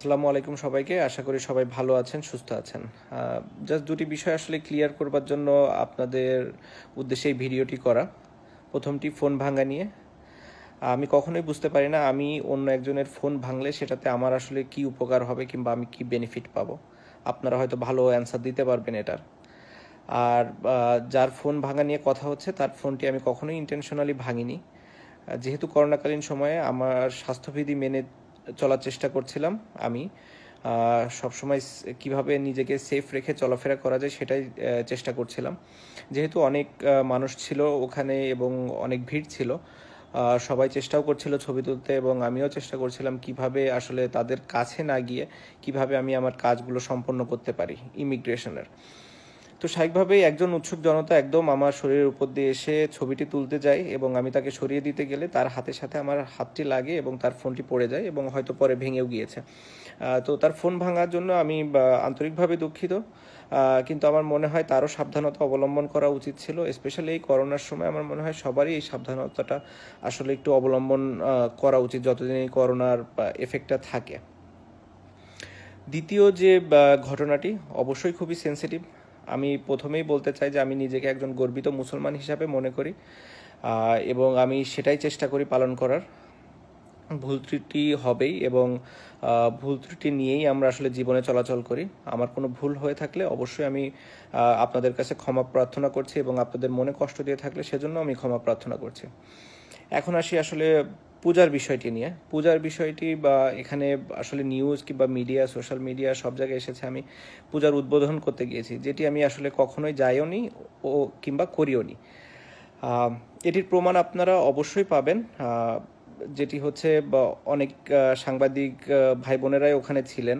আসসালামু আলাইকুম সবাইকে। আশা করি সবাই ভালো আছেন, সুস্থ আছেন। জাস্ট দুটি বিষয় আসলে ক্লিয়ার করবার জন্য আপনাদের উদ্দেশ্যে এই ভিডিওটি করা। প্রথমটি ফোন ভাঙা নিয়ে। আমি কখনোই বুঝতে পারি না আমি অন্য একজনের ফোন ভাঙলে সেটাতে আমার আসলে কি উপকার হবে কিংবা আমি কি বেনিফিট পাবো। আপনারা হয়তো ভালো অ্যান্সার দিতে পারবেন এটার। আর যার ফোন ভাঙা নিয়ে কথা হচ্ছে তার ফোনটি আমি কখনোই ইন্টেনশনালি ভাঙিনি। যেহেতু করোনাকালীন সময়ে আমার স্বাস্থ্যবিধি মেনে চলার চেষ্টা করছিলাম, আমি সবসময় কিভাবে নিজেকে সেফ রেখে চলাফেরা করা যায় সেটাই চেষ্টা করছিলাম। যেহেতু অনেক মানুষ ছিল ওখানে এবং অনেক ভিড় ছিল, সবাই চেষ্টাও করছিল ছবি তুলতে এবং আমিও চেষ্টা করছিলাম কিভাবে আসলে তাদের কাছে না গিয়ে কিভাবে আমি আমার কাজগুলো সম্পন্ন করতে পারি ইমিগ্রেশনের। তো স্বাভাবিকভাবেই একজন উৎসুক জনতা একদম আমার শরীরের উপর দিয়ে এসে ছবিটি তুলতে যায় এবং আমি তাকে সরিয়ে দিতে গেলে তার হাতের সাথে আমার হাতটি লাগে এবং তার ফোনটি পড়ে যায় এবং হয়তো পরে ভেঙেও গিয়েছে। তো তার ফোন ভাঙার জন্য আমি আন্তরিকভাবে দুঃখিত। কিন্তু আমার মনে হয় তারও সাবধানতা অবলম্বন করা উচিত ছিল, স্পেশালি এই করোনার সময়। আমার মনে হয় সবারই এই সাবধানতাটা আসলে একটু অবলম্বন করা উচিত যতদিন এই করোনার এফেক্টটা থাকে। দ্বিতীয় যে ঘটনাটি অবশ্যই খুবই সেন্সিটিভ। আমি প্রথমেই বলতে চাই যে আমি নিজেকে একজন গর্বিত মুসলমান হিসাবে মনে করি এবং আমি সেটাই চেষ্টা করি পালন করার। ভুল ত্রুটি হবেই এবং ভুল ত্রুটি নিয়েই আমরা আসলে জীবনে চলাচল করি। আমার কোনো ভুল হয়ে থাকলে অবশ্যই আমি আপনাদের কাছে ক্ষমা প্রার্থনা করছি এবং আপনাদের মনে কষ্ট দিয়ে থাকলে সেজন্য আমি ক্ষমা প্রার্থনা করছি। এখন আসি আসলে পূজার বিষয়টি নিয়ে। পূজার বিষয়টি বা এখানে আসলে নিউজ কিংবা মিডিয়া, সোশ্যাল মিডিয়া সব জায়গায় এসেছে আমি পূজার উদ্বোধন করতে গিয়েছি, যেটি আমি আসলে কখনোই যাইও নি ও কিংবা করিও নি। এটির প্রমাণ আপনারা অবশ্যই পাবেন, যেটি হচ্ছে অনেক সাংবাদিক ভাই বোনেরাই ওখানে ছিলেন,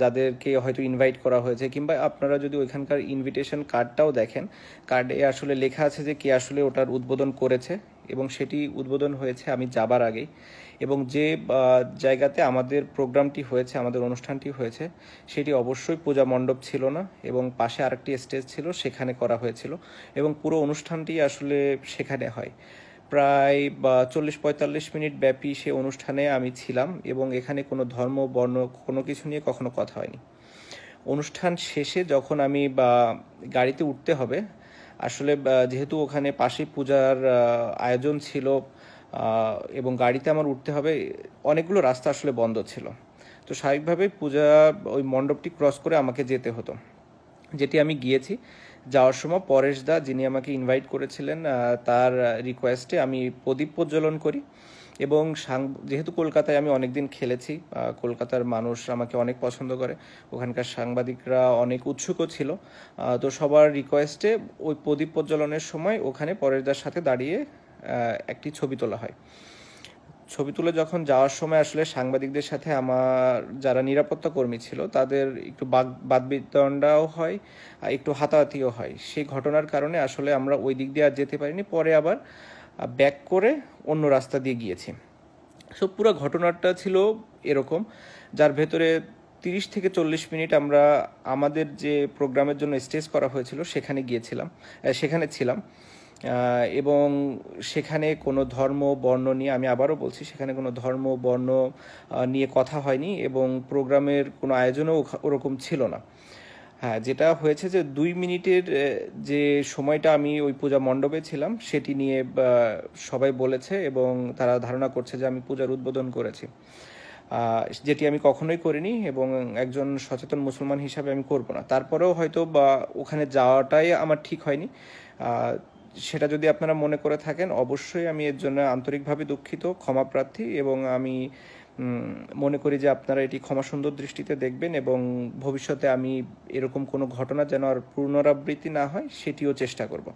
যাদেরকে হয়তো ইনভাইট করা হয়েছে, কিংবা আপনারা যদি ওইখানকার ইনভিটেশন কার্ডটাও দেখেন, কার্ডে আসলে লেখা আছে যে কে আসলে ওটার উদ্বোধন করেছে এবং সেটি উদ্বোধন হয়েছে আমি যাবার আগেই। এবং যে জায়গাতে আমাদের প্রোগ্রামটি হয়েছে, আমাদের অনুষ্ঠানটি হয়েছে, সেটি অবশ্যই পূজা মণ্ডপ ছিল না এবং পাশে আরেকটি স্টেজ ছিল, সেখানে করা হয়েছিল এবং পুরো অনুষ্ঠানটি আসলে সেখানে হয়। প্রায় 40-45 মিনিট ব্যাপী সে অনুষ্ঠানে আমি ছিলাম এবং এখানে কোনো ধর্ম বর্ণ কোনো কিছু নিয়ে কখনো কথা হয়নি। অনুষ্ঠান শেষে যখন আমি গাড়িতে উঠতে হবে, আসলে যেহেতু ওখানে পাশেই পূজার আয়োজন ছিল এবং গাড়িতে আমার উঠতে হবে, অনেকগুলো রাস্তা আসলে বন্ধ ছিল। তো স্বাভাবিকভাবে পূজা ওই মণ্ডপটি ক্রস করে আমাকে যেতে হতো, যেটি আমি গিয়েছি। যাওয়ার সময় পরেশ দা, যিনি আমাকে ইনভাইট করেছিলেন, তার রিকোয়েস্টে আমি প্রদীপ প্রজ্বলন করি এবং যেহেতু কলকাতায় আমি অনেকদিন খেলেছি, কলকাতার মানুষ আমাকে অনেক পছন্দ করে, ওখানকার সাংবাদিকরা অনেক উৎসুকও ছিল। তো সবার রিকোয়েস্টে ওই প্রদীপ প্রজ্বলনের সময় ওখানে পরেশদার সাথে দাঁড়িয়ে একটি ছবি তোলা হয়। ছবি তুলে যখন যাওয়ার সময় আসলে সাংবাদিকদের সাথে আমার যারা নিরাপত্তা কর্মী ছিল তাদের একটু বাদবিতণ্ডাও হয়, একটু হাতাহাতিও হয়। সেই ঘটনার কারণে আসলে আমরা ওই দিক দিয়ে আর যেতে পারিনি, পরে আবার ব্যাক করে অন্য রাস্তা দিয়ে গিয়েছি। সো পুরো ঘটনাটা ছিল এরকম, যার ভেতরে 30 থেকে 40 মিনিট আমরা আমাদের যে প্রোগ্রামের জন্য স্টেজ করা হয়েছিল সেখানে ছিলাম এবং সেখানে কোনো ধর্ম বর্ণ নিয়ে, আমি আবারও বলছি, সেখানে কোনো ধর্ম বর্ণ নিয়ে কথা হয়নি এবং প্রোগ্রামের কোনো আয়োজনও ওরকম ছিল না। হ্যাঁ, যেটা হয়েছে যে 2 মিনিটের যে সময়টা আমি ওই পূজা মণ্ডপে ছিলাম সেটি নিয়ে সবাই বলেছে এবং তারা ধারণা করছে যে আমি পূজার উদ্বোধন করেছি, যেটি আমি কখনোই করিনি এবং একজন সচেতন মুসলমান হিসাবে আমি করব না। তারপরেও হয়তো ওখানে যাওয়াটাই আমার ঠিক হয়নি। সেটা যদি আপনারা মনে করে থাকেন, অবশ্যই আমি এর জন্য আন্তরিকভাবে দুঃখিত, ক্ষমাপ্রার্থী এবং আমি মনে করি যে আপনারা এটি ক্ষমা সুন্দর দৃষ্টিতে দেখবেন এবং ভবিষ্যতে আমি এরকম কোনো ঘটনা যেন আর পুনরাবৃত্তি না হয় সেটিও চেষ্টা করব।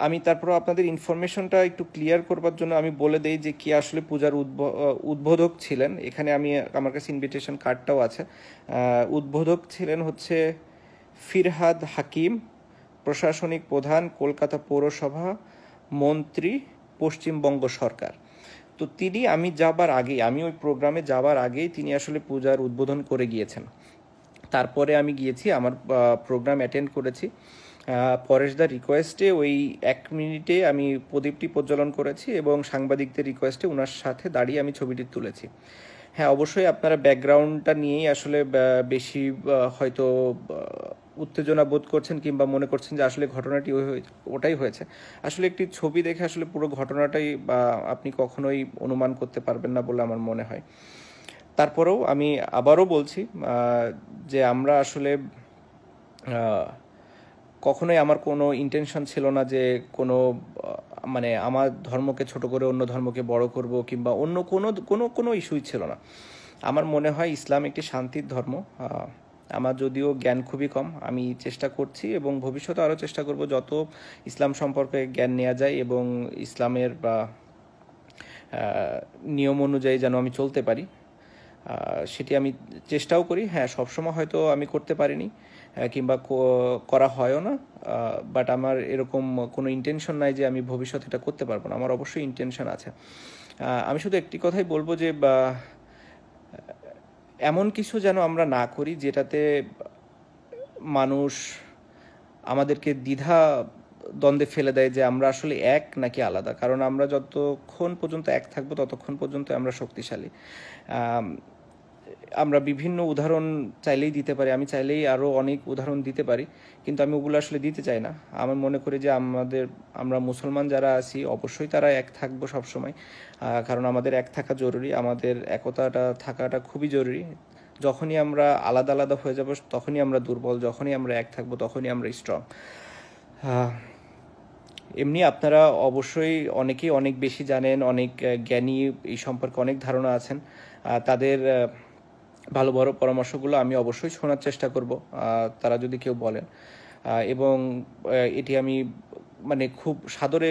আমি তারপর আপনাদের ইনফরমেশনটা একটু ক্লিয়ার করবার জন্য আমি বলে দেই যে কি আসলে পূজার উদ্বোধক ছিলেন। এখানে আমার কাছে ইনভিটেশন কার্ডটাও আছে। উদ্বোধক ছিলেন হচ্ছে ফিরহাদ হাকিম, প্রশাসনিক প্রধান, কলকাতা পৌরসভা, মন্ত্রী, পশ্চিমবঙ্গ সরকার। তো তিনি আমি ওই প্রোগ্রামে যাবার আগেই তিনি আসলে পূজার উদ্বোধন করে গিয়েছেন। তারপরে আমি গিয়েছি, আমার প্রোগ্রাম অ্যাটেন্ড করেছি। পরেশদার রিকোয়েস্টে ওই 1 মিনিটে আমি প্রদীপটি প্রজ্বলন করেছি এবং সাংবাদিকদের রিকোয়েস্টে ওনার সাথে দাঁড়িয়ে আমি ছবিটি তুলেছি। হ্যাঁ, অবশ্যই আপনারা ব্যাকগ্রাউন্ডটা নিয়েই আসলে বেশি হয়তো উত্তেজনা বোধ করছেন কিংবা মনে করছেন যে আসলে ঘটনাটি ওটাই হয়েছে। আসলে একটি ছবি দেখে আসলে পুরো ঘটনাটাই আপনি কখনোই অনুমান করতে পারবেন না বলে আমার মনে হয়। তারপরেও আমি আবারও বলছি যে আমরা আসলে আহ, কখনোই আমার কোনো ইন্টেনশন ছিল না যে কোনো মানে আমার ধর্মকে ছোট করে অন্য ধর্মকে বড় করব কিংবা অন্য কোনো কোনো কোনো ইস্যুই ছিল না। আমার মনে হয় ইসলাম একটি শান্তির ধর্ম। আমার যদিও জ্ঞান খুবই কম, আমি চেষ্টা করছি এবং ভবিষ্যতে আরও চেষ্টা করব যত ইসলাম সম্পর্কে জ্ঞান নেওয়া যায় এবং ইসলামের বা নিয়ম অনুযায়ী যেন আমি চলতে পারি, সেটি আমি চেষ্টাও করি। হ্যাঁ, সবসময় হয়তো আমি করতে পারিনি কিংবা করা হয়ও না, বাট আমার এরকম কোনো ইন্টেনশন নাই যে আমি ভবিষ্যতে এটা করতে পারবো না। আমার অবশ্যই ইন্টেনশন আছে। আমি শুধু একটি কথাই বলবো যে এমন কিছু যেন আমরা না করি যেটাতে মানুষ আমাদেরকে দ্বিধা দ্বন্দ্বে ফেলে দেয় যে আমরা আসলে এক নাকি আলাদা। কারণ আমরা যতক্ষণ পর্যন্ত এক থাকবো ততক্ষণ পর্যন্ত আমরা শক্তিশালী। আমরা বিভিন্ন উদাহরণ চাইলেই দিতে পারি, আমি চাইলেই আরও অনেক উদাহরণ দিতে পারি, কিন্তু আমি ওগুলো আসলে দিতে চাই না। আমি মনে করি যে আমরা মুসলমান যারা আছি অবশ্যই তারা এক থাকবো সবসময়, কারণ আমাদের এক থাকা জরুরি, আমাদের একতাটা থাকাটা খুবই জরুরি। যখনই আমরা আলাদা আলাদা হয়ে যাব তখনই আমরা দুর্বল, যখনই আমরা এক থাকবো তখনই আমরা স্ট্রং। এমনি আপনারা অবশ্যই অনেকেই অনেক বেশি জানেন, অনেক জ্ঞানী, এই সম্পর্কে অনেক ধারণা আছেন। তাদের ভালো বড় পরামর্শগুলো আমি অবশ্যই শোনার চেষ্টা করব, তারা যদি কেউ বলেন। এবং এটি আমি মানে খুব সাদরে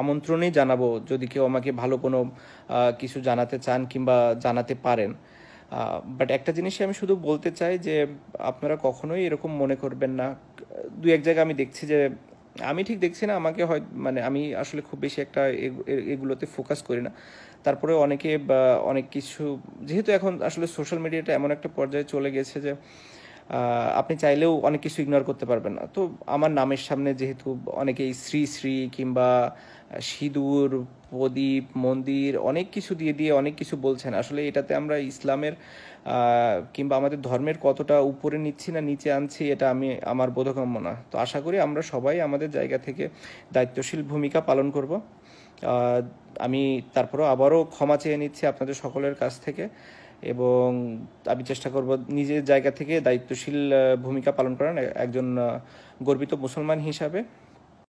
আমন্ত্রণেই জানাবো যদি কেউ আমাকে ভালো কোনো কিছু জানাতে চান কিংবা জানাতে পারেন। বাট একটা জিনিসই আমি শুধু বলতে চাই যে আপনারা কখনোই এরকম মনে করবেন না। দু এক জায়গায় আমি দেখছি যে আমি ঠিক দেখছি না, আমাকে হয় মানে আমি আসলে খুব বেশি একটা এগুলোতে ফোকাস করি না। তারপরে অনেকে বা অনেক কিছু, যেহেতু এখন আসলে সোশ্যাল মিডিয়াটা এমন একটা পর্যায়ে চলে গেছে যে আপনি চাইলেও অনেক কিছু ইগনোর করতে পারবেন না। তো আমার নামের সামনে যেহেতু অনেকেই শ্রী শ্রী কিংবা সিঁদুর, প্রদীপ, মন্দির অনেক কিছু দিয়ে দিয়ে অনেক কিছু বলছেন, আসলে এটাতে আমরা ইসলামের কিংবা আমাদের ধর্মের কতটা উপরে নিচ্ছি না নিচে আনছি এটা আমার বোধগম্য না। তো আশা করি আমরা সবাই আমাদের জায়গা থেকে দায়িত্বশীল ভূমিকা পালন করব। আমি তারপরও আবারও ক্ষমা চেয়ে নিচ্ছি আপনাদের সকলের কাছ থেকে, এবং আমি চেষ্টা করব নিজের জায়গা থেকে দায়িত্বশীল ভূমিকা পালন করার একজন গর্বিত মুসলমান হিসাবে।